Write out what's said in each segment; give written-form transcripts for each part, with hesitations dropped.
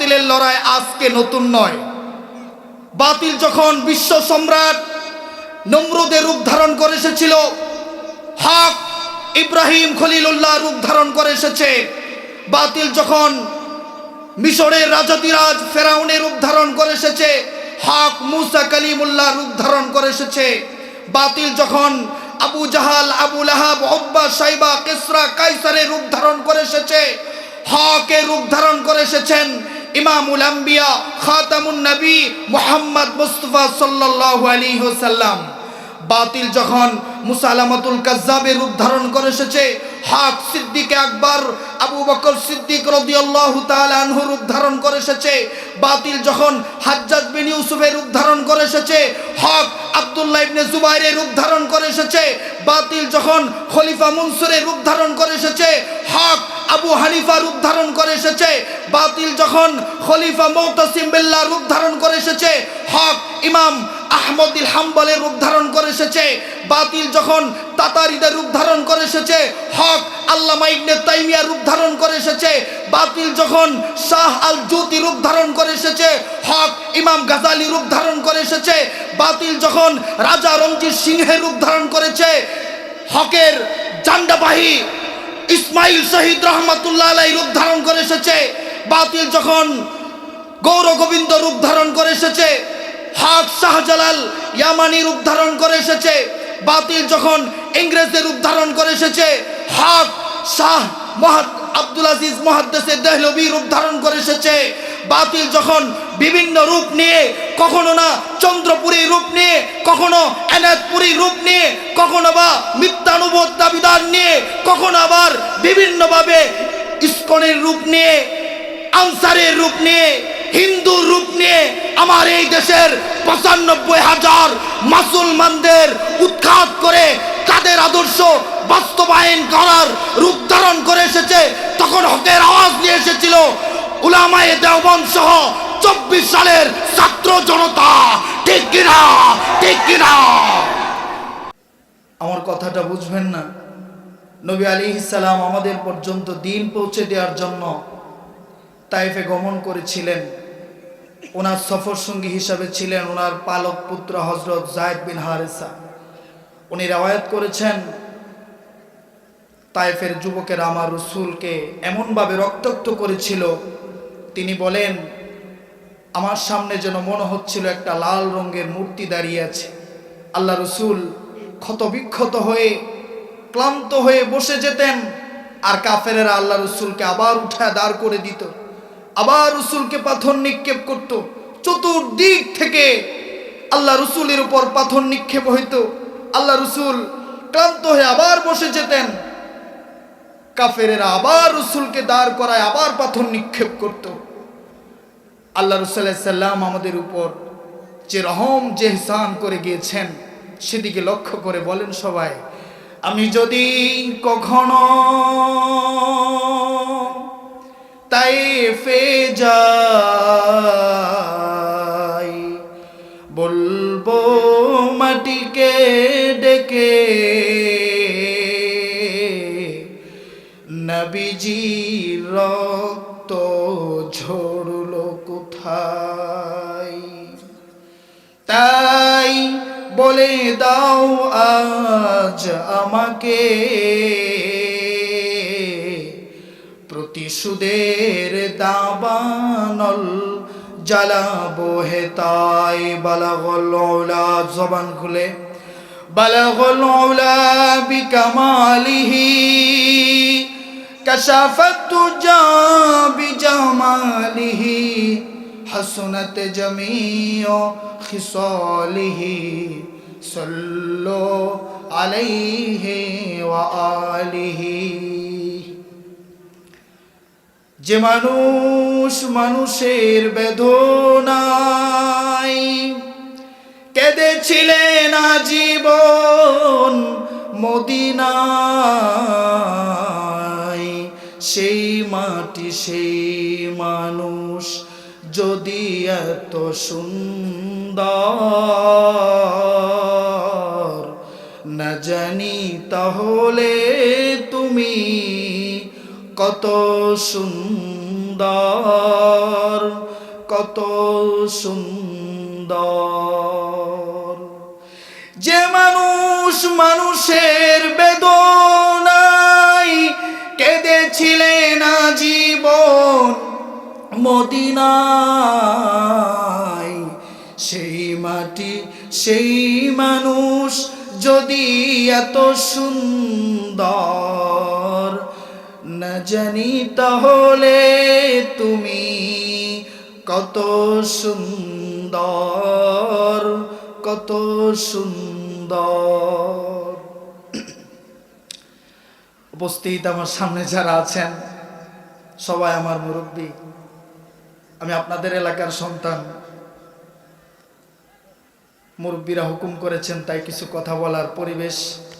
বাতিলের লড়াই আজকে নতুন নয়। বাতিল যখন বিশ্ব সম্রাট নমরুদের রূপ ধারণ করে এসেছিল, হক ইব্রাহিম খলিলুল্লাহ রূপ ধারণ করে এসেছে। বাতিল যখন মিশরের রাজাধিরাজ ফেরাউনের রূপ ধারণ করে এসেছে, হক মুসা কালিমুল্লাহ রূপ ধারণ করে এসেছে। বাতিল যখন আবু জাহাল, আবু লাহাব, উতবা, সাইবা, কিসরা, কাইসারের রূপ ধারণ করে এসেছে, হকের রূপ ধারণ করে এসেছেন ইমামুল আম্বিয়া খাতামুন নবী মুহাম্মদ মুস্তাফা সাল্লাল্লাহু আলাইহি ওয়াসাল্লাম। বাতিল যখন মুসালামাতুল কাজ্জাবের রূপ ধারণ করে এসেছে, হক সিদ্দিক আকবর আবু বকর সিদ্দিক রাদিয়াল্লাহু তাআলা আনহু রূপ ধারণ করে এসেছে। বাতিল যখন হাজ্জাজ বিন ইউসুফের রূপ ধারণ করে এসেছে, হক আব্দুল্লাহ ইবনে জুবাইরের রূপ ধারণ করে এসেছে। বাতিল যখন খলিফা মনসুরের রূপ ধারণ করে এসেছে, হক আবু হানিফা রূপ ধারণ করে এসেছে। বাতিল যখন খলিফা মুতাসিম বিল্লাহ রূপ ধারণ করে এসেছে, হক ইমাম আহমদুল হাম্বলের রূপ ধারণ করে এসেছে। বাতিল যখন তাতারিদের রূপ ধারণ করে এসেছে, হক আল্লামা ইবনে তাইমিয়ার রূপ ধারণ করে এসেছে। বাতিল যখন শাহ আল জুতি রূপ ধারণ করে এসেছে, হক ইমাম গাজালি রূপ ধারণ করে এসেছে। বাতিল যখন রাজা রঞ্জিত সিংহের রূপ ধারণ করেছে, হকের জান্ডাবাহী ইসমাইল শহীদ রহমাতুল্লাহ আলাইহি রূপ ধারণ করে এসেছে। বাতিল যখন গৌর গোবিন্দ রূপ ধারণ করে এসেছে, হক শাহজালাল ইয়ামানি রূপ ধারণ করে এসেছে। বাতিল যখন ইংরেজদের রূপ ধারণ করে এসেছে, হক শাহ আব্দুল আজিজ মুহাদ্দিস দেহলভী রূপ ধারণ করে এসেছে। বাতিল যখন বিভিন্ন রূপ নিয়ে, কখনো না চন্দ্রপুরী রূপ নিয়ে, কখনো এনায়তপুরী রূপ নিয়ে, কখনো বা মিথ্যানুবোধ দাবিদার নিয়ে, কখনো আবার বিভিন্নভাবে ইসকনের রূপ নিয়ে, আনসারের রূপ নিয়ে, হিন্দুর রূপ নিয়ে আমার এই দেশের ৯৫,০০০ মুসলমানদের উৎখাত করে তাদের আদর্শ বাস্তবায়ন করার রূপ ধারণ করে এসেছে। তখন হকের আওয়াজ নিয়ে এসেছিল উলামায়ে দেওবন্দ সহ ২৪ সালের ছাত্র জনতা। ঠিক কিনা? ঠিক কিনা? আমার কথাটা বুঝবেন না? নবী আলাইহিস সালাম আমাদের পর্যন্ত দিন পৌঁছে দেওয়ার জন্য তায়েফে গমন করেছিলেন। ওনার সফর সঙ্গী হিসাবে ছিলেন ওনার পালক পুত্র হযরত যায়েদ বিন হারেসা। উনি রওয়ায়াত করেছেন, তায়েফের যুবকেরা আমার রাসূলকে এমনভাবে রক্তাক্ত করেছিল, তিনি বলেন আমার সামনে যেন মনে হচ্ছিল একটা লাল রঙের মূর্তি দাঁড়িয়ে আছে। আল্লাহ রাসূল ক্ষতবিক্ষত হয়ে ক্লান্ত হয়ে বসে যেতেন, আর কাফেরেরা আল্লাহ রাসূলকে আবার উঠায় দাঁড় করে দিত, আবার রাসূলকে পাথর নিক্ষেপ করত। চতুর্দিক থেকে আল্লাহ রাসূলের উপর পাথর নিক্ষেপ হইত। আল্লাহ রাসূল ক্লান্ত হয়ে আবার বসে যেতেন, কাফেরেরা আবার রাসূলকে দাঁড় করায় আবার পাথর নিক্ষেপ করত। আল্লাহ রাসূল সাল্লাল্লাহু আলাইহি সাল্লাম আমাদের উপর যে রহম যে ইহসান করে গিয়েছেন সেদিকে লক্ষ্য করে বলেন সবাই, আমি যদি কখনো তায়েফে যাই, বলবো মাটিকে ডেকে নবীজির রক্ত ঝরলো কোথায়। তাই বলে দাও আজ আমাকে, প্রতিশোধের দাবানল জ্বালাবো হে তাই। বালাগল উলা, জবান খুলে, বালাগল উলা বিকামালিহি, কাশাফাত তুজা বিজামালিহি, হাসনাত জামিউ খিসালিহি, সাল্লু আলাইহি ওয়া আলিহি। যে মানুষ মানুষের বেদনায় কেঁদেছিলেন আজীবন মদিনায়, সেই মাটি সেই মানুষ যদি এত সুন্দর না জানি তাহলে তুমি কত সুন্দর। কত সুন্দর। যে মানুষ মানুষের বেদনায় কেঁদেছিলেন আজীবন মদিনায়, সেই মাটি সেই মানুষ যদি এত সুন্দর না জানি তাহলে তুমি কত সুন্দর, কত সুন্দর। উপস্থিত আমার সামনে যারা আছেন সবাই আমার মুরব্বী, আমি আপনাদের এলাকার সন্তান। মুরব্বীরা হুকুম করেছেন তাই কিছু কথা বলার পরিবেশ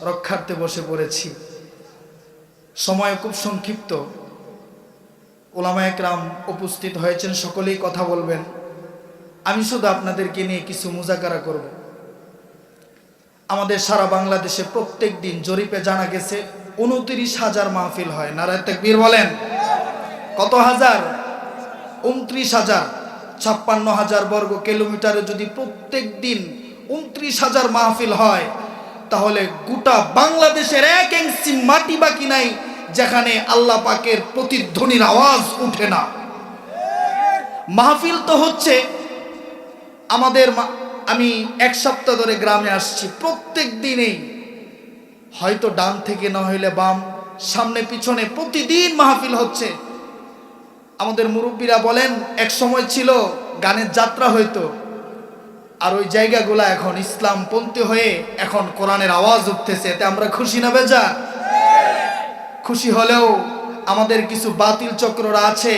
রক্ষার্থে বসে পড়েছি। সময় খুব সংক্ষিপ্ত। উলামায়ে কেরাম উপস্থিত হয়েছেন, সকলেই কথা বলবেন। আমি শুধু আপনাদেরকে নিয়ে কিছু মুজাকারা করব। আমাদের সারা বাংলাদেশে প্রত্যেক দিন জরিপে জানা গেছে 29,000 মাহফিল হয়। নারায়ে তাকবীর বলেন। কত হাজার? 29,000। 56,000 বর্গ কিলোমিটারে যদি প্রত্যেক দিন 29,000 মাহফিল হয়, তাহলে গোটা বাংলাদেশের 1 ইঞ্চি মাটি বাকি নাই যেখানে আল্লাহ পাকের প্রতিধ্বনির আওয়াজ উঠে না। মাহফিল তো হচ্ছে আমাদের। আমি 1 সপ্তাহ ধরে গ্রামে আসছি, প্রত্যেক দিনেই হয়তো ডান থেকে না হইলে বাম, সামনে পিছনে প্রতিদিন মাহফিল হচ্ছে। আমাদের মুরব্বীরা বলেন এক সময় ছিল গানের যাত্রা হইতো, আর ওই জায়গাগুলা এখন ইসলামপন্থী হয়ে এখন কোরআনের আওয়াজ উঠতেছে। এতে আমরা খুশি না বেজা? খুশি হলেও আমাদের কিছু বাতিল চক্ররা আছে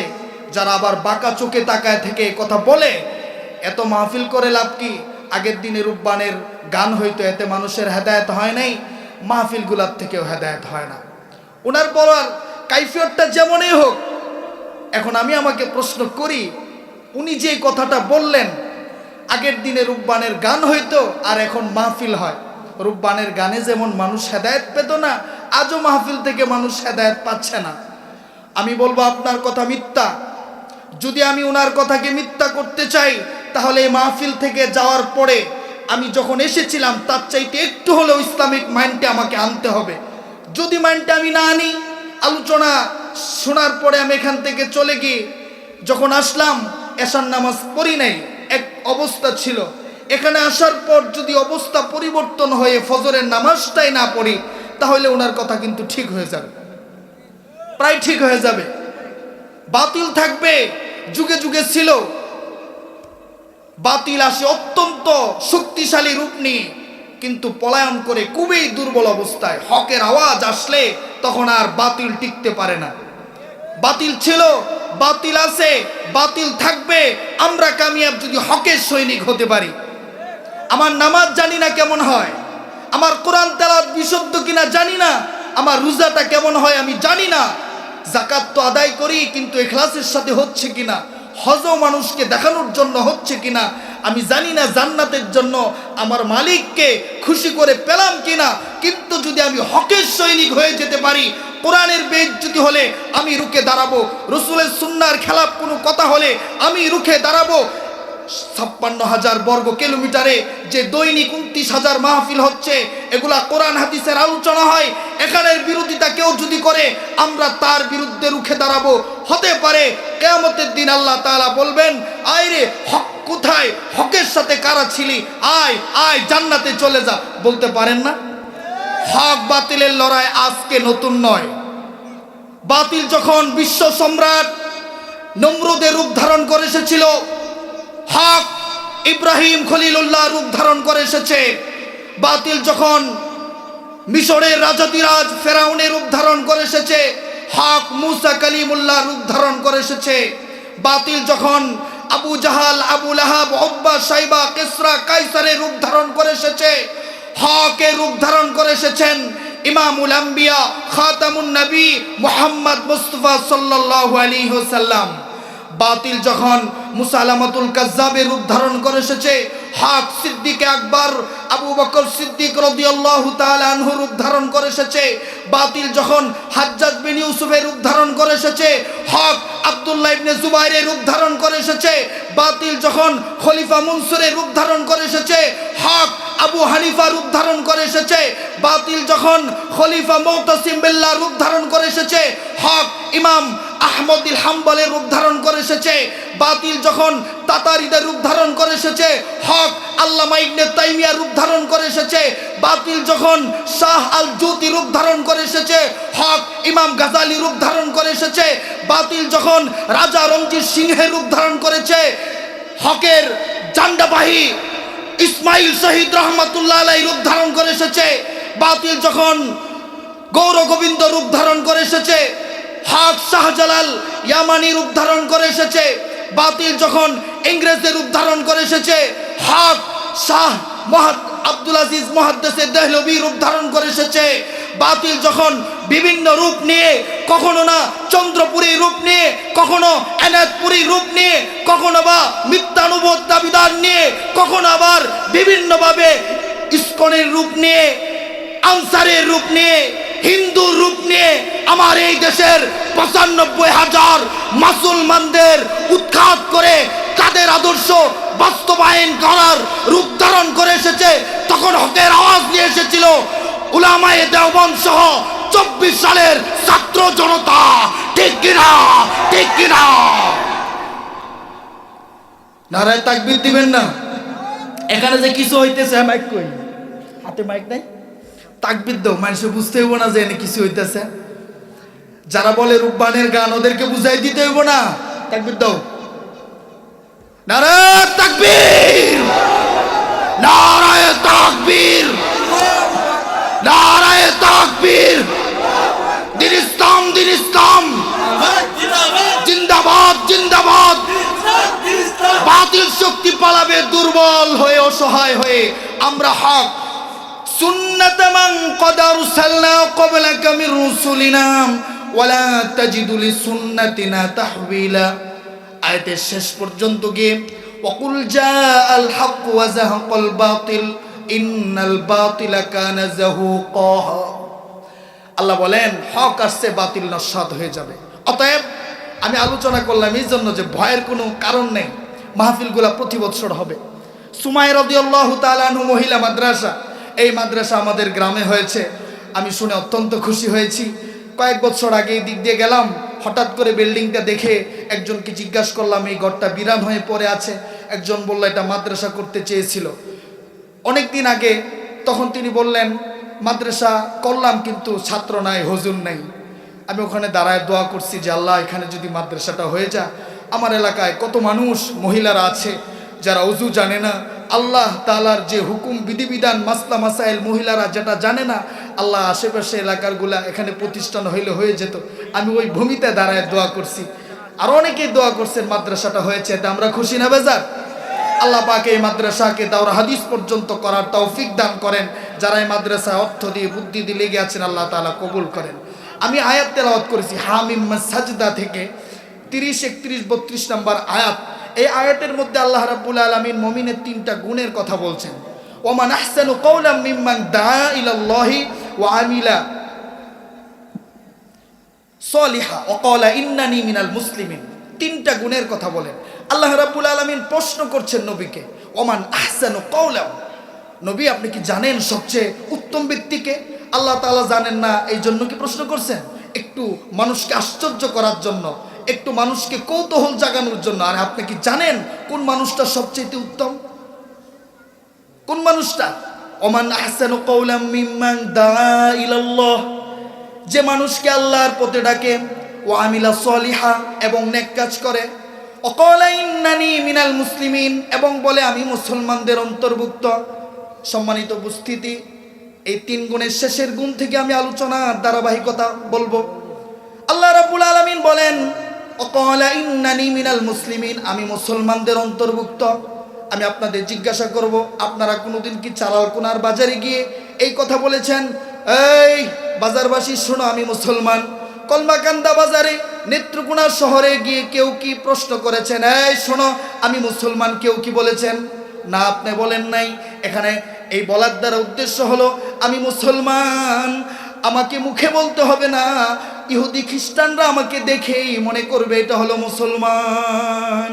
যারা আবার বাঁকা চোখে তাকায় থেকে কথা বলে, এত মাহফিল করে লাভ কি? আগের দিনে রূপবানের গান হইতো, এতে মানুষের হেদায়েত হয় নাই, মাহফিলগুলার থেকেও হেদায়েত হয় না। ওনার বলার কাইফিয়তটা যেমনই হোক, এখন আমি আমাকে প্রশ্ন করি, উনি যে কথাটা বললেন আগের দিনে রূপবানের গান হইতো আর এখন মাহফিল হয়, রূপবানের গানে যেমন মানুষ হেদায়েত পেত না, আজও মাহফিল থেকে মানুষ হেদায়েত পাচ্ছে না। আমি বলবো আপনার কথা মিথ্যা। যদি আমি ওনার কথাকে মিথ্যা করতে চাই, তাহলে এই মাহফিল থেকে যাওয়ার পরে আমি যখন এসেছিলাম তার চাইতে একটু হলেও ইসলামিক মাইন্ডে আমাকে আনতে হবে। যদি মাইন্ডে আমি না আনি, আলোচনা শোনার পরে আমি এখান থেকে চলে গিয়ে যখন আসলাম এশার নামাজ পড়ি নাই, এক অবস্থা ছিল। এখানে আসার পর যদি অবস্থা পরিবর্তন হয়ে ফজরের নামাজটাই না পড়ি, তাহলে ওনার কথা কিন্তু ঠিক হয়ে যাবে, প্রায় ঠিক হয়ে যাবে। বাতিল থাকবে, যুগে যুগে ছিল। বাতিল আসে অত্যন্ত শক্তিশালী রূপ নিয়ে, কিন্তু পলায়ন করে খুবই দুর্বল অবস্থায়। হকের আওয়াজ আসলে তখন আর বাতিল টিকতে পারে না। বাতিল ছিল, বাতিল আছে, বাতিল থাকবে। আমরা কামিয়াব যদি হকের সৈনিক হতে পারি। আমার নামাজ জানি না কেমন হয়, আমার কোরআন তেলাওয়াত বিশুদ্ধ কিনা জানি না, আমার রোজাটা কেমন হয় আমি জানি না, যাকাত তো আদায় করি কিন্তু ইখলাসের সাথে হচ্ছে কিনা, হজও মানুষকে দেখানোর জন্য হচ্ছে কিনা আমি জানি না, জান্নাতের জন্য আমার মালিককে খুশি করে পেলাম কিনা। কিন্তু যদি আমি হকের সৈনিক হয়ে যেতে পারি, কোরআনের বেইজ্জতি হলে আমি রুখে দাঁড়াবো, রসুলের সুন্নাহর খেলাফ কোনো কথা হলে আমি রুখে দাঁড়াবো। 56,000 বর্গ কিলোমিটারে যে দৈনিক 29,000 মাহফিল হচ্ছে, এগুলা কোরআন হাদিসের আলোচনা হয়। এখানের বিরোধিতা কেউ যদি করে, আমরা তার বিরুদ্ধে রুখে দাঁড়াবো। হতে পারে কিয়ামতের দিন আল্লাহ তাআলা বলবেন, আয় রে হক কোথায়, হকের সাথে কারা ছিলি, আয় আয় জান্নাতে চলে যা। বলতে পারেন না? হক বাতিলের লড়াই আজকে নতুন নয়। বাতিল যখন বিশ্ব সম্রাট নমরুদের রূপ ধারণ করে এসেছিল, হক ইব্রাহিম খলিলুল্লাহ রূপ ধারণ করে এসেছে। বাতিল যখন মিশরের রাজাধিরাজ ফেরাউনের রূপ ধারণ করে এসেছে, হক মুসা কালিমুল্লাহ রূপ ধারণ করে এসেছে। বাতিল যখন আবু জাহাল, আবু লাহাব, উতবা, সাইবা, কিসরা, কাইসারের রূপ ধারণ করে এসেছে, হকের রূপ ধারণ করে এসেছেন ইমামুল আম্বিয়া খাতামুন নবী মুহাম্মদ মুস্তাফা সাল্লাল্লাহু আলাইহি ওয়াসাল্লাম। বাতিল যখন মুসালামাতুল কাজ্জাবের রূপ ধারণ করে এসেছে, হক সিদ্দিক আকবর আবু বকর সিদ্দিক রাদিয়াল্লাহু তাআলা আনহু রূপ ধারণ করে এসেছে। বাতিল যখন হাজ্জাজ বিন ইউসুফের রূপ ধারণ করে এসেছে, হক আব্দুল্লাহ ইবনে জুবাইরের রূপ ধারণ করে এসেছে। বাতিল যখন খলিফা মনসুরের রূপ ধারণ করে এসেছে, হক আবু হানিফা রূপ ধারণ করে এসেছে। বাতিল যখন খলিফা মুতাসিম বিল্লাহ রূপ ধারণ করে এসেছে, হক ইমাম আহমদ ইল হাম্বলের রূপ ধারণ করে এসেছে। বাতিল যখন তাতারিদের রূপ ধারণ করে এসেছে, হক আল্লামা ইবনে তাইমিয়ার রূপ ধারণ করে এসেছে। বাতিল যখন শাহ আল জুতি রূপ ধারণ করে এসেছে, হক ইমাম গাজালি রূপ ধারণ করে এসেছে। বাতিল যখন রাজা রঞ্জিত সিংহের রূপ ধারণ করেছে, হকের জান্ডাবাহী ইসমাইল শহীদ রহমাতুল্লাহ আলাইহি রূপ ধারণ করে এসেছে। বাতিল যখন গৌর গোবিন্দ রূপ ধারণ করে এসেছে, হক শাহজালাল ইয়ামানি রূপ ধারণ করে এসেছে। বাতিল যখন ইংরেজের রূপ ধারণ করে এসেছে, হক শাহ আব্দুল আজিজ মুহাদ্দিস দেহলভী রূপ ধারণ করে এসেছে। বাতিল যখন বিভিন্ন রূপ নিয়ে, কখনো না চন্দ্রপুরী রূপ নিয়ে, কখনো এনায়তপুরী রূপ নিয়ে, কখনো বা মিথ্যানুবোধ দাবিদার নিয়ে, কখনো আবার বিভিন্নভাবে ইসকনের রূপ নিয়ে, আনসারের রূপ নিয়ে, হিন্দুর রূপ নিয়ে আমার এই দেশের ৯৫,০০০ মুসলমানদের উৎখাত করে তাদের আদর্শ বাস্তবায়ন করার রূপ ধারণ করে এসেছে, তখন হকের আওয়াজ নিয়ে এসেছিল উলামায়ে দেওবন্দ সহ ২৪ সালের ছাত্র জনতা। ঠিক কিনা? ঠিক কিনা? নারায়ে তাকবীর দিবেন না? এখানে যে কিছু হইতেছে, মাইক কই? হাতে মাইক নাই? তাকবীর দাও, মানুষ বুঝতে হইব না যে এনে কিছু হইতেছে। যারা বলে রূপবানের গান, ওদেরকে বুঝাই দিতে হইব না? তাকবীর দাও। নারায়ে তাকবীর! নারায়ে তাকবীর! নারায়ে তাকবীর! দিন ইসলাম, দিন ইসলাম জিন্দাবাদ, জিন্দাবাদ। বাতিল শক্তি পালাবে দুর্বল হয়ে, অসহায় হয়ে। আমরা হক সুন্নাত মান ক্বাদ আরসালনা ক্বাবলাকা মির রুসুলিনা ওয়ালা তাজিদু লিসুন্নাতিনা তাহওয়িলা। আয়াতের শেষ পর্যন্ত গিয়ে ওয়াকুল জাআল হক ওয়া যাহাকাল বাতিল ইন্নাল বাতিলা কানা যাহুকা। আল্লাহ বলেন হক আসছে, বাতিল নস্যাৎ হয়ে যাবে। অতএব আমি আলোচনা করলাম এই জন্য যে ভয়ের কোনো কারণ নেই। মাহফিলগুলা প্রতি বছর হবে। সুমাইয়া রাদিয়াল্লাহু তাআলা আনহু মহিলা মাদ্রাসা, এই মাদ্রাসা আমাদের গ্রামে হয়েছে। আমি শুনে অত্যন্ত খুশি হয়েছি। কয়েক বছর আগে এই দিক দিয়ে গেলাম, হঠাৎ করে বিল্ডিংটা দেখে একজনকে জিজ্ঞাসা করলাম, এই ঘরটা বিরান হয়ে পড়ে আছে। একজন বলল এটা মাদ্রাসা করতে চেয়েছিল অনেক দিন আগে। তখন তিনি বললেন মাদ্রাসা করলাম কিন্তু ছাত্র নাই, হুজুর নাই। আমি ওখানে দাঁড়ায় দোয়া করছি যে আল্লাহ, এখানে যদি মাদ্রাসাটা হয়ে যায়, আমার এলাকায় কত মানুষ মহিলারা আছে যারা ওযু জানে না, আল্লাহ তাআলার যে হুকুম বিধিবিধান মাসলা মাসাইল মহিলারা যেটা জানে না, আল্লাহ আশেপাশে এলাকারগুলা এখানে প্রতিষ্ঠান হইলে হয়ে যেত। আমি ওই ভূমিতে দাঁড়ায় দোয়া করছি, আর অনেকেই দোয়া করছেন, মাদ্রাসাটা হয়েছে। এটা আমরা খুশি না বেজার? আল্লাহ পাক এই মাদ্রাসাকে দাওরা হাদিস পর্যন্ত করার তৌফিক দান করেন। যারা এই মাদ্রাসায় অর্থ দিয়ে বুদ্ধি দিয়ে লেগে আছেন, আল্লাহ তাআলা কবুল করেন। আমি আয়াত তেলাওয়াত করেছি হামিম সাজদা থেকে 30, 31, 32 নম্বর আয়াত। এই আয়াতের মধ্যে আল্লাহ রাব্বুল আলামিন মুমিনের 3টা গুণের কথা বলছেন। ওমান আহসানু কাওলাম মিম্মান দাআ ইলাল্লাহি ওয়া আমিলা সলিহা ওয়া ক্বালা ইন্নানি মিনাল মুসলিমিন। 3টা গুণের কথা বলেন। আল্লাহ রাব্বুল আলামিন প্রশ্ন করছেন নবীকে, ওমান আহসানু কাওলাম, নবী আপনি কি জানেন সবচেয়ে উত্তম ব্যক্তিকে? আল্লাহ তাআলা জানেন না, এই জন্য কি প্রশ্ন করছেন? একটু মানুষকে আশ্চর্য করার জন্য, একটু মানুষকে কৌতূহল জাগানোর জন্য। আর আপনি কি জানেন কোন মানুষটা সবচেয়ে উত্তম? কোন মানুষটা? ওমান আহসানু কাওলাম মিম্মান দাআ ইলাল্লাহ, যে মানুষকে আল্লাহর পথে ডাকে, ওয়া আমিলা সলিহা, এবং নেক কাজ করে, ওয়া ক্বালা ইন্নানি মিনাল মুসলিমিন, এবং বলে আমি মুসলমানদের অন্তর্ভুক্ত। সম্মানিত উপস্থিতি, এই 3 গুণের শেষের গুণ থেকে আমি আলোচনার ধারাবাহিকতা বলবো। আল্লাহ রাব্বুল আলামিন বলেন ওয়া ক্বালা ইন্নানি মিনাল মুসলিমিন, আমি মুসলমানদের অন্তর্ভুক্ত। আমি আপনাদের জিজ্ঞাসা করব, আপনারা কোনোদিন কি চালালকোনার বাজারে গিয়ে এই কথা বলেছেন, এই বাজারবাসী শোনো আমি মুসলমান? কলমাকান্দা বাজারে, নেত্রকোনা শহরে গিয়ে কেউ কি প্রশ্ন করেছেন, এই শোনো আমি মুসলমান? কেউ কি বলেছেন? না, আপনি বলেন নাই। এখানে এই বলার দ্বারা উদ্দেশ্য হলো আমি মুসলমান, আমাকে মুখে বলতে হবে না। ইহুদি খ্রিস্টানরা আমাকে দেখেই মনে করবে এটা হলো মুসলমান।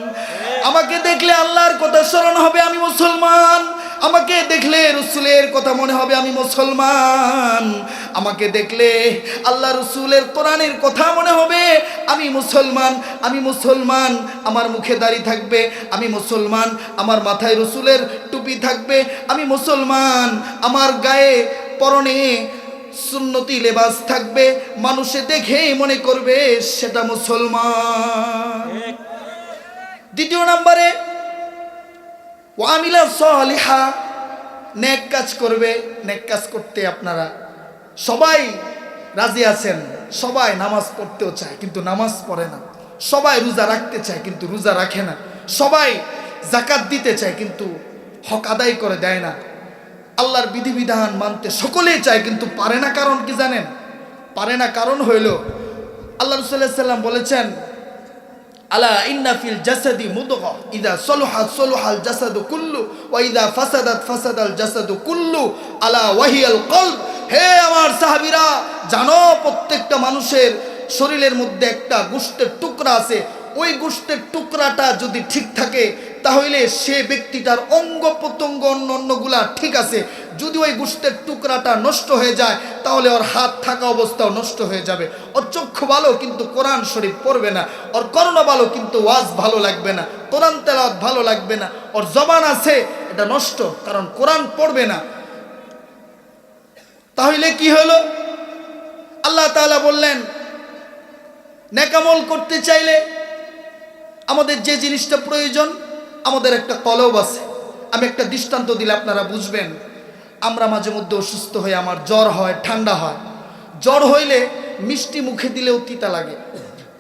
আমাকে দেখলে আল্লাহর কথা স্মরণ হবে, আমি মুসলমান। আমাকে দেখলে রসুলের কথা মনে হবে, আমি মুসলমান। আমাকে দেখলে আল্লাহ রসুলের কোরআনের কথা মনে হবে, আমি মুসলমান। আমি মুসলমান, আমার মুখে দাড়ি থাকবে, আমি মুসলমান। আমার মাথায় রসুলের টুপি থাকবে, আমি মুসলমান। আমার গায়ে পরনে সুন্নতি লেবাস থাকবে, মানুষে দেখেই মনে করবে সেটা মুসলমান। দ্বিতীয় নম্বরে ওয়ামিলা সালিহা, নেক কাজ করবে। নেক কাজ করতে আপনারা সবাই রাজি আছেন, সবাই নামাজ পড়তেও চায় কিন্তু নামাজ পড়ে না, সবাই রোজা রাখতে চায় কিন্তু রোজা রাখে না, সবাই যাকাত দিতে চায় কিন্তু হক আদায় করে দেয় না, আল্লাহর বিধিবিধান মানতে সকলেই চায় কিন্তু পারে না। কারণ কি জানেন? পারে না কারণ হইল আল্লাহ রাসূল সাল্লাল্লাহু আলাইহি ওয়াসাল্লাম বলেছেন, আলা ইন্না ফিল জাসাদি মুদগা ইযা সালুহাত সালুহাল জাসাদু কুল্লু ওয়া ইযা ফাসাদাত ফাসাদাল জাসাদু কুল্লু আলা ওয়াহিয়াল কলব। হে আমার সাহাবীরা, জানো প্রত্যেকটা মানুষের শরীরের মধ্যে একটা গোশতের টুকরা আছে, ওই গোশতের টুকরাটা যদি ঠিক থাকে তাহলে সে ব্যক্তিটার অঙ্গ প্রত্যঙ্গ অন্যগুলা ঠিক আছে। যদি ওই গোশতের টুকরাটা নষ্ট হয়ে যায় তাহলে ওর হাত থাকা অবস্থাও নষ্ট হয়ে যাবে। ওর চক্ষু ভালো কিন্তু কোরআন শরীফ পড়বে না, ওর কর্ণ ভালো কিন্তু ওয়াজ ভালো লাগবে না, কোরআন তেলাওয়াত ভালো লাগবে না, ওর জবান আছে এটা নষ্ট কারণ কোরআন পড়বে না। তাহলে কি হলো? আল্লাহ তাআলা বললেন নেকামল করতে চাইলে আমাদের যে জিনিসটা প্রয়োজন, আমাদের একটা কলব আছে। আমি একটা দৃষ্টান্ত দিলে আপনারা বুঝবেন। আমরা মাঝে মধ্যে অসুস্থ হয়ে আমার জ্বর হয়, ঠান্ডা হয়। জ্বর হইলে মিষ্টি মুখে দিলেও তিতা লাগে।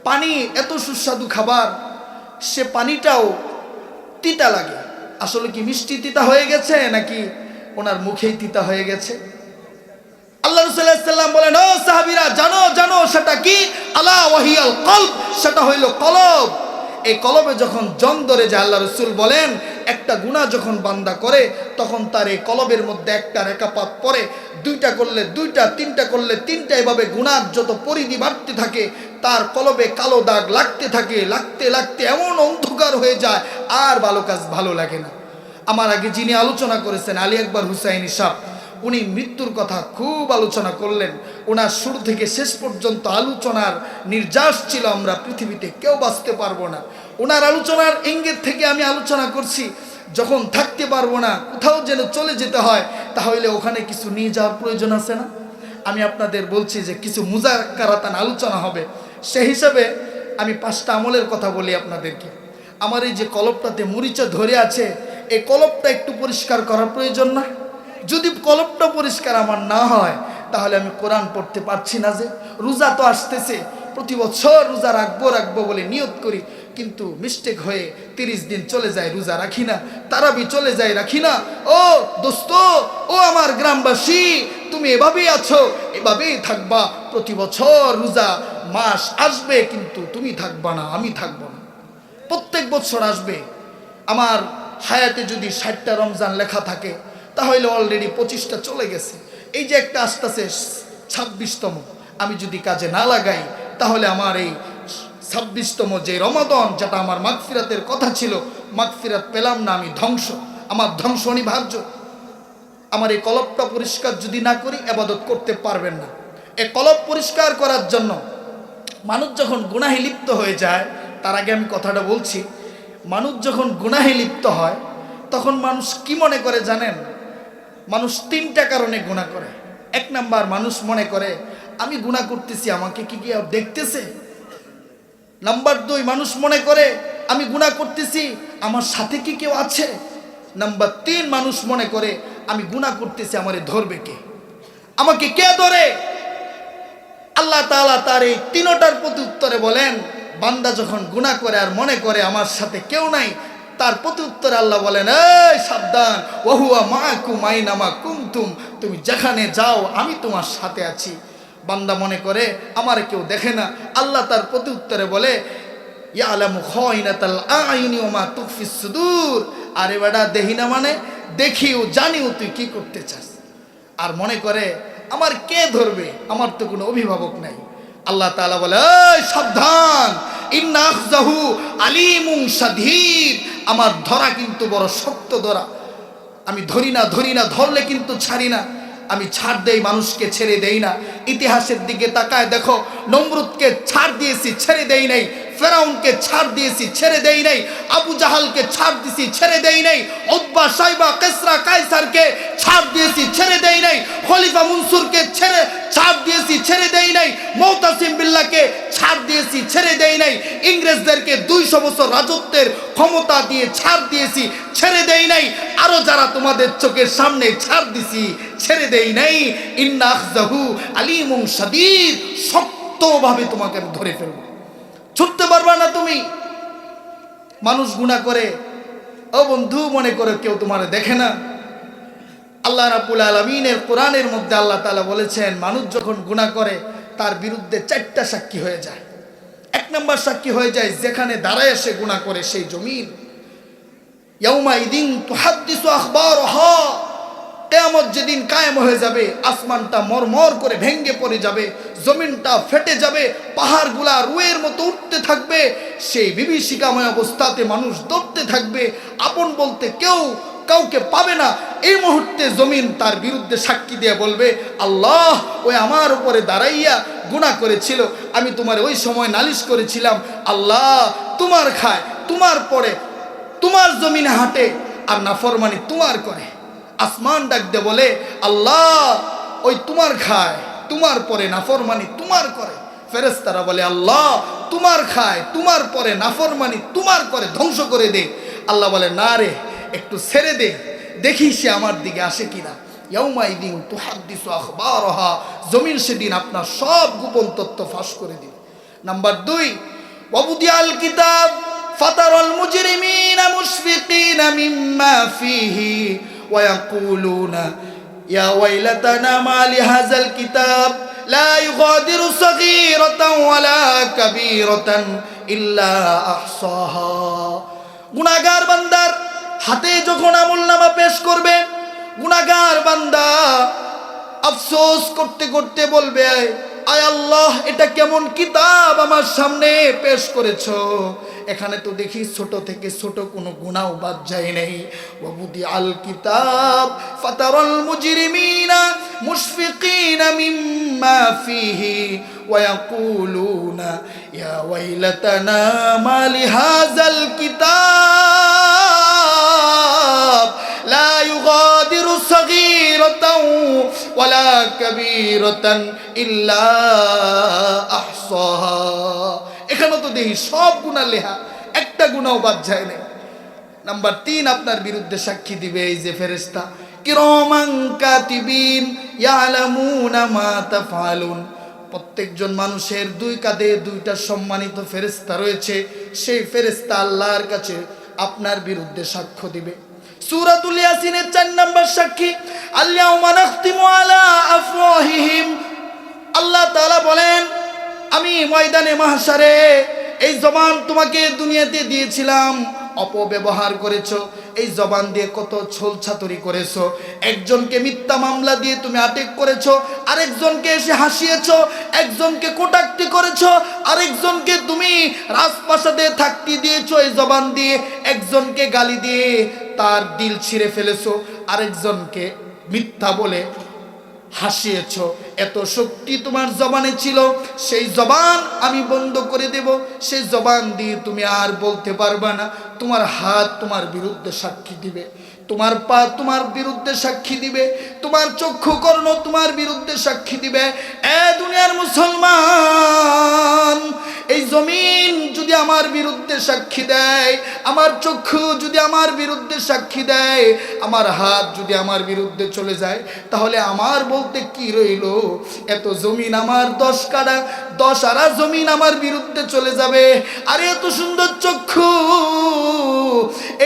পানি এত সুস্বাদু খাবার, সে পানিটাও তিতা লাগে। আসলে কি মিষ্টি তিতা হয়ে গেছে নাকি ওনার মুখেই তিতা হয়ে গেছে? আল্লাহ রাসূল সাল্লাল্লাহু আলাইহি ওয়াসাল্লাম বলেন, ও সাহাবীরা জানো জানো সেটা কি? আলা ওয়াহিয়াল কলব, সেটা হইল কলব। এই কলবে যখন জং ধরে যায়, আল্লাহ রসুল বলেন একটা গুনাহ যখন বান্দা করে তখন তার এই কলবের মধ্যে একটা রেখাপাত পড়ে, দুইটা করলে দুইটা, তিনটা করলে তিনটা, এভাবে গুনার যত পরিধি বাড়তে থাকে তার কলবে কালো দাগ লাগতে থাকে, লাগতে লাগতে এমন অন্ধকার হয়ে যায় আর ভালো কাজ ভালো লাগে না। আমার আগে যিনি আলোচনা করেছেন আলী আকবর হুসাইনি সাহেব, উনি মৃত্যুর কথা খুব আলোচনা করলেন। ওনার শুরু থেকে শেষ পর্যন্ত আলোচনার নির্যাস ছিল আমরা পৃথিবীতে কেউ বাঁচতে পারবো না। ওনার আলোচনার ইঙ্গিত থেকে আমি আলোচনা করছি, যখন থাকতে পারবো না কোথাও যেন চলে যেতে হয় তাহলে ওখানে কিছু নিয়ে যাওয়ার প্রয়োজন আছে না? আমি আপনাদের বলছি যে কিছু মুজাক্কারাতান আলোচনা হবে, সেই হিসাবে আমি 5টা আমলের কথা বলি আপনাদেরকে। আমার এই যে কলবটাতে মরিচা ধরে আছে, এই কলবটা একটু পরিষ্কার করার প্রয়োজন না? যদি কলবটা পরিষ্কার আমার না হয় তাহলে আমি কোরআন পড়তে পারছি না। যে রোজা তো আসতেছে, প্রতি বছর রোজা রাখবো বলে নিয়ত করি, কিন্তু মিস্টেক হয়ে 30 দিন চলে যায় রোজা রাখি না, তারাবি চলে যায় রাখি না। ও দোস্ত, ও আমার গ্রামবাসী, তুমি এভাবেই আছো, এভাবেই থাকবা। প্রতি বছর রোজা মাস আসবে কিন্তু তুমি থাকবা না, আমি থাকবো না। প্রত্যেক বছর আসবে। আমার হায়াতে যদি 60টা রমজান লেখা থাকে তাহলে অলরেডি 25টা চলে গেছে। এই যে একটা আসতেছে 26তম, আমি যদি কাজে না লাগাই তাহলে আমার এই 26তম যে রমাদান, যেটা আমার মাগফিরাতের কথা ছিল, মাগফিরাত পেলাম না, আমি ধ্বংস, আমার ধ্বংস অনিবার্য। আমার এই কলবটা পরিষ্কার যদি না করি ইবাদত করতে পারবেন না। এই কলব পরিষ্কার করার জন্য মানুষ যখন গুনাহে লিপ্ত হয়ে যায়, তার আগে আমি কথাটা বলছি, মানুষ যখন গুনাহে লিপ্ত হয় তখন মানুষ কি মনে করে জানেন? মানুষ 3টা কারণে গুনাহ করে। 1 নাম্বার, মানুষ মনে করে আমি গুনাহ করতেছি, আমাকে কি কেউ দেখতেছে? নাম্বার 2, মানুষ মনে করে আমি গুনাহ করতেছি, আমার সাথে কি কেউ আছে? নাম্বার 3, মানুষ মনে করে আমি গুনাহ করতেছি, আমারে ধরবে কে, আমাকে কে ধরে? আল্লাহ তাআলা তার এই 3টার প্রতি উত্তরে বলেন, বান্দা যখন গুনাহ করে আর মনে করে আমার সাথে কেউ নাই, তার প্রতি উত্তরে আল্লাহ বলেন, এই সাবধান, ওয়াহুয়া মাআকুম আইনামা কুনতুম, তুমি যেখানে যাও আমি তোমার সাথে আছি। বান্দা মনে করে আমার কেউ দেখে না। আল্লাহ তার প্রতি উত্তরে বলে, ইয়ালামু খায়িনাতাল আ'য়ুনি ওয়া মা তুখফিস সুদূর। আরে বেটা দেখি না মানে দেখিও জানিও তুই কি করতে চাস। আর মনে করে আমার কে ধরবে, আমার তো কোনো অভিভাবক নাই। আল্লাহ তাআলা বলে এই সাবধান, ইন্না আখযাহু আলীমুন শাদীদ, আমার ধরা কিন্তু বড় শক্ত ধরা। আমি ধরি না ধরলে কিন্তু ছাড়ি না, আমি ছাড় দেই, মানুষকে ছেড়ে দেই না। ইতিহাসের দিকে তাকায় দেখো, নমরুদকে ছাড় দিয়েছি ছেড়ে দেই নাই, ফেরাউনকে ছাড় দিয়েছি ছেড়ে দেই নাই, আবু জাহালকে ছাড় দিয়েছি ছেড়ে দেই নাই, উতবা সাইবা কিসরা কায়সারকে ছাড় দিয়েছি ছেড়ে দেই নাই, খলিফা মনসুরকে ছাড় দিয়েছি ছেড়ে দেই নাই, মুতাসিম বিল্লাহকে ছাড় দিয়েছি ছেড়ে দেই নাই, ইংরেজদেরকে 200 বছর রাজত্বের ক্ষমতা দিয়ে ছাড় দিয়েছি ছেড়ে দেই নাই, আরো যারা তোমাদের চোখের সামনে ছাড় দিছি ছেড়ে দেই নাই। ইন্না আখযাহু আলীমুন শাদীদ, শক্তভাবে তোমাকে আমি ধরে ফেলবো, ছুটতে পারবা না তুমি। মানুষ গুনাহ করে, ও বন্ধু মনে করে কেউ তোমার দেখে না। আল্লাহ রাব্বুল আলামিনের কোরআনের মধ্যে আল্লাহ তাআলা বলেছেন, মানুষ যখন গুনাহ করে তার বিরুদ্ধে 4টা সাক্ষী হয়ে যায়। 1 নম্বর সাক্ষী হয়ে যায় যেখানে দাঁড়ায় এসে গুনাহ করে সেই জমিন। ইয়াউমাইদিন তুহাদ্দিসু আখবারহা, কিয়ামত যেদিন কায়েম হয়ে যাবে, আসমানটা মরমর করে ভেঙে পড়ে যাবে, জমিনটা ফেটে যাবে, পাহাড়গুলা রুয়ের মতো উঠতে থাকবে, সেই বিভীষিকাময় অবস্থাতে মানুষ দৌড়তে থাকবে, আপন বলতে কেউ কাউকে পাবে না। এই মুহূর্তে জমিন তার বিরুদ্ধে সাক্ষী দিয়ে বলবে, আল্লাহ ওই আমার উপরে দাঁড়াইয়া গুনাহ করেছিল, আমি তোমার ওই সময় নালিশ করেছিলাম, আল্লাহ তোমার খায়, তোমার পরে, তোমার জমিনে হাঁটে, আর নাফরমানি তোমার করে। আসমান ডাক দে বলে, আল্লাহ ওই তোমার খায়, তোমার পরে নাফরমানি তোমার করে। ফেরেশতারা বলে, আল্লাহ তোমার খায়, তোমার পরে নাফরমানি তোমার করে, ধ্বংস করে দে। আল্লাহ বলে, না রে, একটু ছেড়ে দে, দেখি সে আমার দিকে আসে কিনা। ইয়াউমাইদিন তুহাদ্দিসু আখবারহা, জমিন সেদিন আপনার সব গোপন তথ্য ফাঁস করে দিবে। নাম্বার 2, ওয়াবুদিয়াল কিতাব ফাতারাল মুজরিমিনা মুশফিকিনা মিম্মা ফিহি ওয়া ইয়াকুলুনা ইয়া ওয়াইলাতানা মা লিহাযাল কিতাব লা ইউগাদিরু সাগীরাতান ওয়ালা কাবীরাতান ইল্লা আহসাহা। গুনাহগার বান্দার হাতে যখন আমলনামা পেশ করবে, গুনাহগার বান্দা আফসোস করতে করতে বলবে, আয় আল্লাহ এটা কেমন কিতাব আমার সামনে পেশ করেছো, এখানে তো দেখি ছোট থেকে ছোট কোনো গুনাহ বাদ যায় নাই। ওয়াবুদি আল কিতাব ফাতারাল মুজরিমিনা মুশফিকিনা মিম্মা ফিহি ওয়া ইয়াকুলুনা ইয়া ওয়াইলাতানা মা লিহাযাল কিতাব লা ইউগাদিরু সাগীরাতান ওয়ালা কাবীরাতান ইল্লা আহসাহা। এখানে তো দেখি সব গুনাহ লেখা, একটা গুনাহ বাদ যায় না। নাম্বার 3, আপনার বিরুদ্ধে সাক্ষী দিবে এই যে ফেরেশতা, কিরামান কাতিবিন ইয়ালামুনা মা তাফআলুন। প্রত্যেকজন মানুষের 2 কাঁধে 2টা সম্মানিত ফেরেশতা রয়েছে, সেই ফেরেশতা আল্লাহর কাছে আপনার বিরুদ্ধে সাক্ষ্য দিবে। সূরাতুল ইয়াসিনের 4 নম্বর সাক্ষী, আল-ইয়াউমা নাখতিমু আলা আফওয়াহিহিম। আল্লাহ তাআলা বলেন, আমি ময়দানে মাহশারে এই জবান তোমাকে দুনিয়াতে দিয়েছিলাম, অপব্যবহার করেছো, এই জবান দিয়ে কত ছলছাতুরি করেছো। একজনকে মিথ্যা মামলা দিয়ে তুমি আটক করেছো, আরেকজনকে এসে হাসিয়েছো, একজনকে কটাক্তি করেছো, আরেকজনকে তুমি রাজপ্রাসাদে থাকতে দিয়েছো এই জবান দিয়ে, একজনকে গালি দিয়ে তার দিল ছিঁড়ে ফেলেছো, আরেকজনকে মিথ্যা বলে হাসিয়েছ। এত শক্তি তোমার জবানে ছিল, সেই জবান আমি বন্ধ করে দেব, সেই জবান দিয়ে তুমি আর বলতে পারবে না। তোমার হাত তোমার বিরুদ্ধে সাক্ষী দিবে, তোমার পা তোমার বিরুদ্ধে সাক্ষী দিবে, তোমার চক্ষু কর্ণ তোমার বিরুদ্ধে সাক্ষী দিবে। এ দুনিয়ার মুসলমান, এই জমিন যদি আমার বিরুদ্ধে সাক্ষী দেয়, আমার চক্ষু যদি আমার বিরুদ্ধে সাক্ষী দেয়, আমার হাত যদি আমার বিরুদ্ধে চলে যায়, তাহলে আমার বলতে কি রইল? এত জমিন আমার 10 কাঠা 10 আরা জমিন আমার বিরুদ্ধে চলে যাবে। আর এত সুন্দর চক্ষু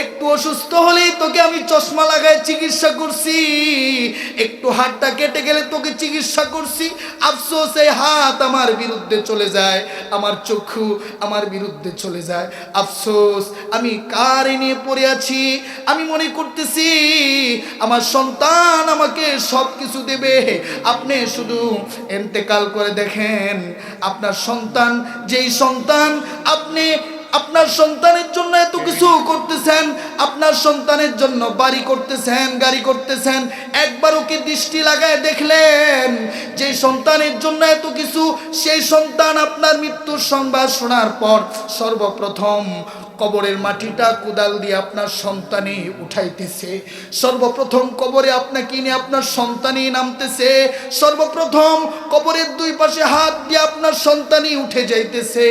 একটু অসুস্থ হলেই তো তোকে আমি চশমা লাগায় চিকিৎসা করছি, একটু হাতটা কেটে গেলে তোকে চিকিৎসা করছি, আফসোস এই হাত আমার বিরুদ্ধে চলে যায়, আমার চক্ষু আমার বিরুদ্ধে চলে যায়, আফসোস আমি কার নিয়ে পড়ে আছি। আমি মনে করতেছি আমার সন্তান আমাকে সব কিছু দেবে। আপনি শুধু ইন্তেকাল করে দেখেন, আপনার সন্তান, যেই সন্তান আপনি আপনার সন্তানের জন্য এত কিছু করতেছেন, আপনার সন্তানের জন্য বাড়ি করতেছেন, গাড়ি করতেছেন, একবারও কি দৃষ্টি লাগায় দেখলেন যে সন্তানের জন্য এত কিছু, সেই সন্তান আপনার মৃত্যুর সংবাদ শোনার পর সর্বপ্রথম কবরের মাটিটা কোদাল দিয়ে আপনার সন্তানই উঠাইতেছে, সর্বপ্রথম কবরে আপনাকে নিয়ে আপনার সন্তানই নামতেছে, সর্বপ্রথম কবরের দুই পাশে হাত দিয়ে আপনার সন্তানই উঠে যাইতেছে,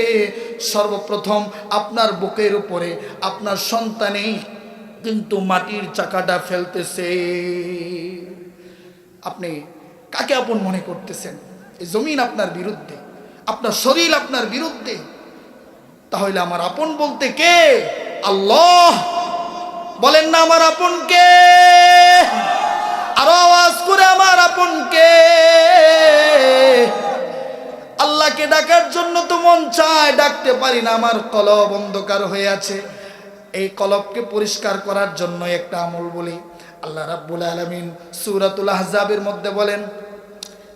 সর্বপ্রথম আপনার বুকের উপরে আপনার সন্তানই কিন্তু মাটির চাকাটা ফেলতেছে। আপনি কাকে আপন মনে করতেছেন? এই জমিন আপনার বিরুদ্ধে, আপনার শরীর আপনার বিরুদ্ধে, তাহলে আমার আপন বলতে কে? আল্লাহ। বলেন না আমার আপন কে? আরো আওয়াজ করে আমার আপন কে? আল্লাহকে ডাকার জন্য তো মন চায়, ডাকতে পারি না, আমার কলব অন্ধকার হয়ে আছে। এই কলবকে পরিষ্কার করার জন্য একটা আমল বলি। আল্লাহ রাব্বুল আলামিন সূরাতুল আহজাবের মধ্যে বলেন,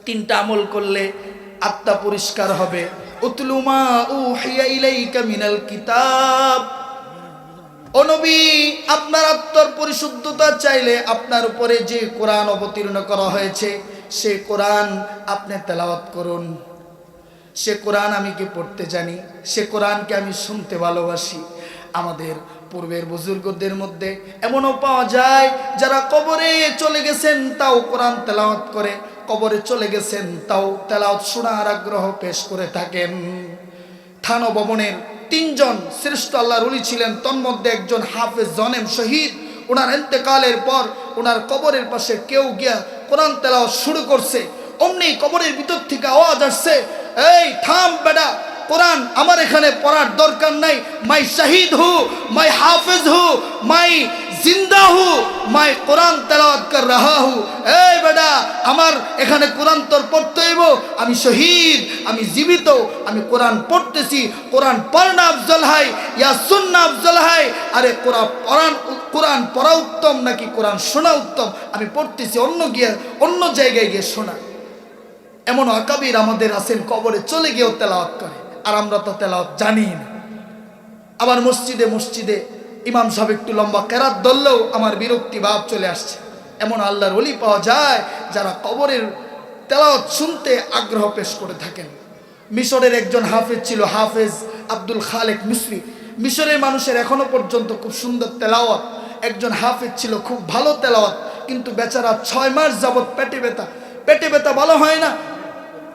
তিনটা আমল করলে আত্মা পরিষ্কার হবে। উতলু মা উহিয়া ইলাইকা মিনাল কিতাব। ও নবী, আপনার আত্মার পরিশুদ্ধতা চাইলে আপনার উপরে যে কোরআন অবতীর্ণ করা হয়েছে সে কোরআন আপনি তেলাওয়াত করুন। সে কোরআন আমি কি পড়তে জানি, সে কোরআনকে আমি শুনতে ভালোবাসি। আমাদের পূর্বের বুজুর্গদের মধ্যে এমনও পাওয়া যায় যারা কবরে চলে গেছেন তাও কোরআন তেলাওয়াত করে, কবরে চলে গেছেন তাও তেলাওয়াত শোনার আগ্রহ পেশ করে থাকেন। থানো ভবনের তিনজন শ্রেষ্ঠ আল্লাহর ওলি ছিলেন, তন্মধ্যে একজন হাফেজ জনেম শহীদ। ওনার ইন্তেকালের পর ওনার কবরের পাশে কেউ গিয়া কোরআন তেলাওয়াত শুরু করছে, অমনি কবরের ভিতর থেকে আওয়াজ আসছে, এই থাম বেটা, কোরআন আমার এখানে পড়ার দরকার নাই, মাই শহীদ হু, মাই হাফেজ হু, মাই জিন্দা হু, মাই কোরআন তেলাওয়াত কর রাহা হু। এই বেটা, আমার এখানে কোরআন তোর পড়তে হইব, আমি শহীদ, আমি জীবিত, আমি কোরআন পড়তেছি। কোরআন পড়না আফজল হাই ইয়া সুন্না আফজল হাই? আরে কোরআন পড়া উত্তম নাকি কোরআন শোনা উত্তম? আমি পড়তেছি, অন্য জায়গায় গিয়ে শোনা। এমন আকাবির আমাদের আছেন কবরে চলে গিয়েও তেলাওয়াত করে, আর আমরা তো তেলাওয়াত জানি না। আবার মসজিদে ইমাম সাহেব একটু লম্বা কেরাত ধরলেও আমার বিরক্তি ভাব চলে আসছে। এমন আল্লাহর ওলি পাওয়া যায় যারা কবরের তেলাওয়াত শুনতে আগ্রহ পেশ করে থাকেন। মিশরের একজন হাফেজ ছিল, হাফেজ আব্দুল খালেক মিসরি। মিশরের মানুষের এখনো পর্যন্ত খুব সুন্দর তেলাওয়াত। একজন হাফেজ ছিল, খুব ভালো তেলাওয়াত, কিন্তু বেচারা 6 মাস যাবৎ পেটে ব্যথা ভালো হয় না।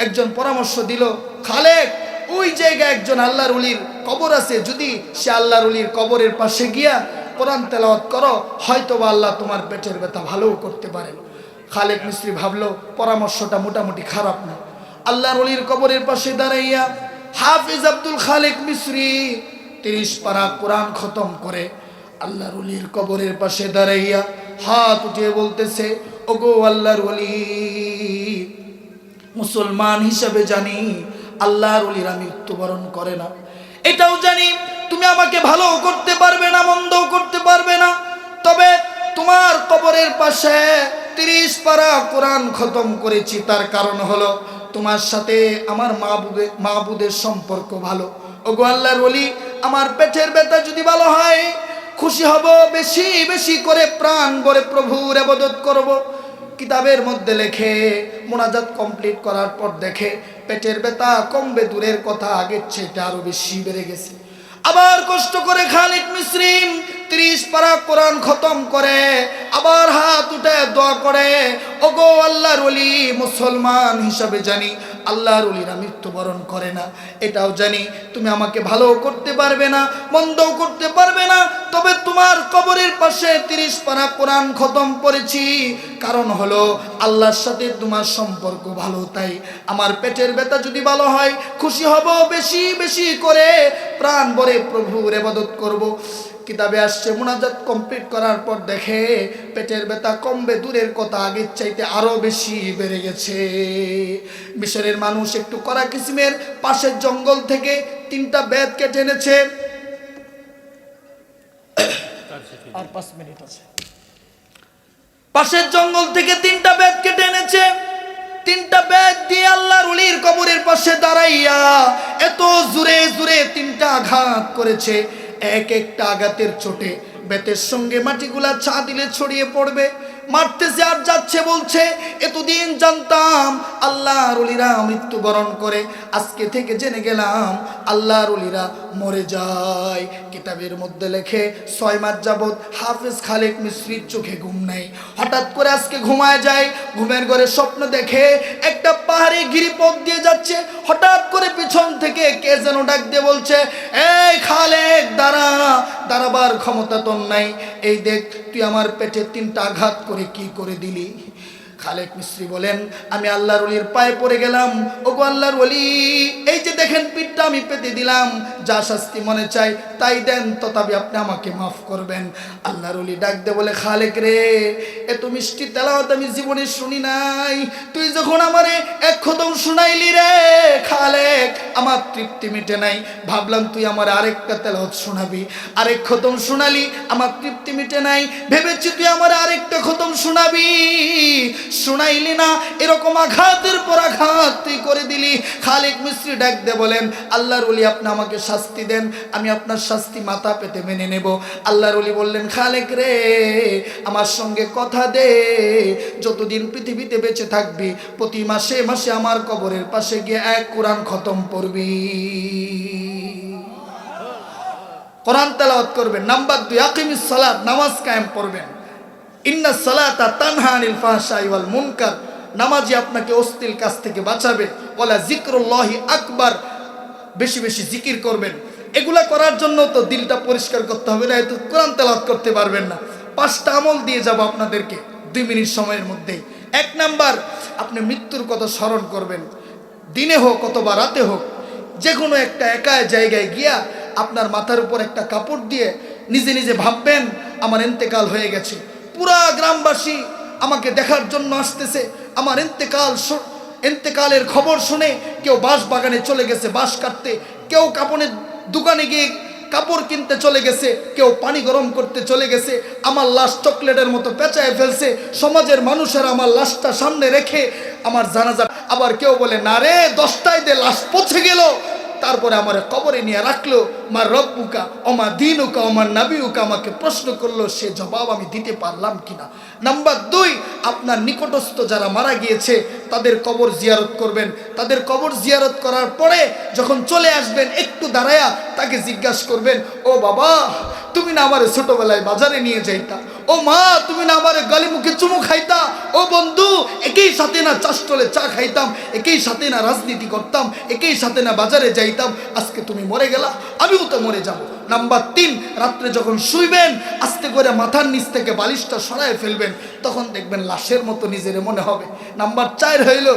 একজন পরামর্শ দিল, খালেক, ওই জায়গায় একজন আল্লাহর ওলির কবর আছে, যদি সে আল্লাহর ওলির কবরের পাশে গিয়া কোরআন তেলাওয়াত করো, হয়তোবা আল্লাহ তোমার পেটের ব্যথা ভালোও করতে পারেন। খালেক মিস্ত্রি ভাবলো পরামর্শটা মোটামুটি খারাপ না। আল্লাহর ওলির কবরের পাশে দাঁড়াইয়া হাফিজ আব্দুল খালেক মিস্ত্রি 30 পারা কোরআন খতম করে আল্লাহর ওলির কবরের পাশে দাঁড়াইয়া হাত উঠিয়ে বলতেছে, ওগো আল্লাহর ওলি, মুসলমান হিসাবে জানি আল্লাহর ওলিরা মৃত্যুবরণ করে না, এটাও জানি তুমি আমাকে ভালো করতে পারবে না, মন্দও করতে পারবে না, তবে তোমার কবরের পাশে 30 পারা কোরআন খতম করেছি, তার কারণ হলো তোমার সাথে আমার মাহবুদের সম্পর্ক ভালো। ওগো আল্লাহর ওলি, আমার পেটের ব্যথা যদি ভালো হয় খুশি হব, বেশি বেশি করে প্রাণ ভরে প্রভুর ইবাদত করব। কিতাবের মধ্যে লেখে মোনাজাত কমপ্লিট করার পর দেখে পেটের ব্যথা কমবে দূরের কথা, আগের চেয়ে আরো বেশি বেড়ে গেছে। আবার কষ্ট করে খালিক মিসরি 30 পারা কোরআন খতম করে আবার হাত উঠে দোয়া করে, ওগো আল্লাহর ওলি, মুসলমান হিসাবে জানি আল্লাহর ওলিরা মৃত্যুবরণ করে না, এটাও জানি তুমি আমাকে ভালো করতে পারবে না, মন্দও করতে পারবে না, তবে তোমার কবরের পাশে 30 পারা কোরআন খতম করেছি, কারণ হলো আল্লাহর সাথে তোমার সম্পর্ক ভালো, তাই আমার পেটের ব্যথা যদি ভালো হয় খুশি হব, বেশি বেশি করে প্রাণ ভরে প্রভুর ইবাদত করব। কিতাবে আসছে মুনাজাত কমপ্লিট করার পর দেখে পেটের ব্যথা কমবে দূরের কথা, আগের চাইতে আরো বেশি বেড়ে গেছে। মিশরের মানুষ একটু কড়া কিসিমের পাশের জঙ্গল থেকে 3টা বেত কেটে এনেছে। আর 5 মিনিট আছে। পাশের জঙ্গল থেকে 3টা বেত কেটে এনেছে। 3টা বেত দিয়ে আল্লাহর ওলির কবরের পাশে দাঁড়াইয়া এত জোরে জোরে 3টা আঘাত করেছে, এক একটা আঘাতের চোটে বেতের সঙ্গে মাটিগুলা ছা দিলে ছড়িয়ে পড়বে। মারতেছে আর যাচ্ছে, বলছে এতদিন জানতাম আল্লাহর ওলিরা মৃত্যুবরণ করে, আজকে থেকে জেনে গেলাম আল্লাহর ওলিরা মরে যায়। কিতাবের মধ্যে লেখে 6 মাস যাবত হাফেজ খালেক মিস্ত্রির চোখে ঘুম নাই। হঠাৎ করে আজকে ঘুমায় যায়, ঘুমের ঘরে স্বপ্ন দেখে একটা পাহাড়ি গিরিপথ দিয়ে যাচ্ছে। হঠাৎ করে পিছন থেকে কে যেন ডাক দিয়ে বলছে, এই খালেক দাঁড়া। দাঁড়াবার ক্ষমতা তোর নাই, এই দেখ তুই আমার পেটে 3টা আঘাত করে কি করে দিলি। খালেক মিস্ত্রি বলেন, আমি আল্লাহর ওলির পায়ে পড়ে গেলাম। ওগো আল্লাহর ওলি, এই যে দেখেন পিঠটা আমি পেতে দিলাম, যা শাস্তি মনে চাই তাই দেন, তথাপি আপনি আমাকে মাফ করবেন। আল্লাহর ওলি ডাক দে বলে, খালেক রে, এত মিষ্টি তেলাওয়াত আমি জীবনে শুনি নাই। তুই যখন আমারে এক খতম শুনাইলি রে খালেক, আমার তৃপ্তি মিটে নাই। ভাবলাম তুই আমার আরেকটা তেলাওয়াত শোনাবি, আরেক খতম শোনালি, আমার তৃপ্তি মিটে নাই। ভেবেছি তুই আমার আরেকটা খতম শোনাবি, শুনাইলি না। এরকম আঘাতের পর আঘাত তুই করে দিলি। খালেক মিস্ত্রি ডাক দে বলেন, আল্লাহর ওলি আপনি আমাকে শাস্তি দেন, আমি আপনার শাস্তি মাথা পেতে মেনে নেব। আল্লাহর ওলি বললেন, খালেক রে, আমার সঙ্গে কথা দে, যতদিন পৃথিবীতে বেঁচে থাকবি প্রতি মাসে মাসে আমার কবরের পাশে গিয়ে এক কোরআন খতম করবি, কোরআন তেলাওয়াত করবেন। নাম্বার 2, আকিমিস সালাত, নামাজ কায়েম করবেন। ইন্না সালাতা তানহা আনিল ফাহশাই ওয়াল মুনকার, নামাজি আপনাকে অশ্লীল কাজ থেকে বাঁচাবে। ওয়ালা যিকরুল্লাহি আকবার, বেশি বেশি জিকির করবেন। এগুলা করার জন্য তো দিলটা পরিষ্কার করতে হবে, না এত কোরআন তেলাওয়াত করতে পারবেন না। 5টা আমল দিয়ে যাব আপনাদেরকে 2 মিনিট সময়ের মধ্যেই। 1 নাম্বার, আপনি মৃত্যুর কথা স্মরণ করবেন, দিনে হোক অথবা রাতে হোক, যে কোনো একটা একা জায়গায় গিয়া আপনার মাথার উপর একটা কাপড় দিয়ে নিজে নিজে ভাববেন আমার ইন্তেকাল হয়ে গেছে, পুরা গ্রামবাসী আমাকে দেখার জন্য আসতেছে, আমার ইন্তেকালের খবর শুনে কেউ বাঁশ বাগানে চলে গেছে বাঁশ কাটতে, কেউ কাপড়ের দোকানে গিয়ে কাপড় কিনতে চলে গেছে, কেউ পানি গরম করতে চলে গেছে, আমার লাশ চকলেটের মতো পেঁচায় ফেলছে। সমাজের মানুষেরা আমার লাশটা সামনে রেখে আমার জানাজা, আবার কেউ বলে না রে 10টায় দে, লাশ পৌঁছে গেল, তারপরে আমার কবরে নিয়ে রাখলো। মা রব্বুকা ওমা দিনুকা ওমা নাবিউকা, আমাকে প্রশ্ন করলো, সে জবাব আমি দিতে পারলাম কিনা। নাম্বার 2, আপনার নিকটস্থ যারা মারা গিয়েছে তাদের কবর জিয়ারত করবেন। তাদের কবর জিয়ারত করার পরে যখন চলে আসবেন একটু দাঁড়ায়া তাকে জিজ্ঞাসা করবেন, ও বাবা তুমি না আমার ছোটবেলায় বাজারে নিয়ে যাইতা, ও মা তুমি না আমার গালি মুখে চুমু খাইতা, ও বন্ধু একই সাথে না চাষতলে চা খাইতাম, একই সাথে না রাজনীতি করতাম, একই সাথে না বাজারে যাইতাম, আজকে তুমি মরে গেলা, আমিও তো মরে যাব। নাম্বার 3, রাত্রে যখন শুইবেন আস্তে করে মাথার নিচ থেকে বালিশটা সরায় ফেলবেন, তখন দেখবেন লাশের মতো নিজের মনে হবে। নাম্বার 4 হইল,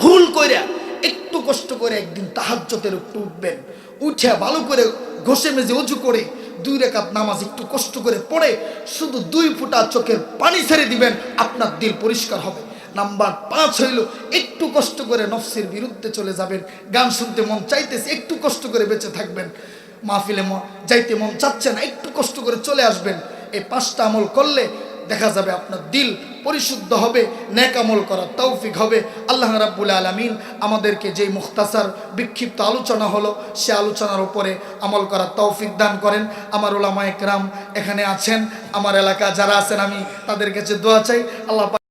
ভুল কইরা একটু কষ্ট করে একদিন তাহাজ্জুদের একটু উঠবেন, উঠে ভালো করে ঘষে মেজে উজু করে 2 রাকাত নামাজ একটু কষ্ট করে পড়ে শুধু 2 ফোঁটা চোখের পানি ছেড়ে দিবেন, আপনার দিল পরিষ্কার হবে। নাম্বার 5 হইল, একটু কষ্ট করে নফসের বিরুদ্ধে চলে যাবেন, গান শুনতে মন চাইতেছে একটু কষ্ট করে বেঁচে থাকবেন, মাহফিলে যাইতে মন চাচ্ছে না একটু কষ্ট করে চলে আসবেন। এই 5টা আমল করলে দেখা যাবে আপনার দিল পরিশুদ্ধ হবে, নেক আমল করার তৌফিক হবে। আল্লাহ রাব্বুল আলামিন আমাদেরকে যেই মুখতাসার বিক্ষিপ্ত আলোচনা হলো সে আলোচনার উপরে আমল করার তৌফিক দান করেন। আমার উলামায়ে কেরাম এখানে আছেন, আমার এলাকা যারা আছেন আমি তাদের কাছে দোয়া চাই, আল্লাহ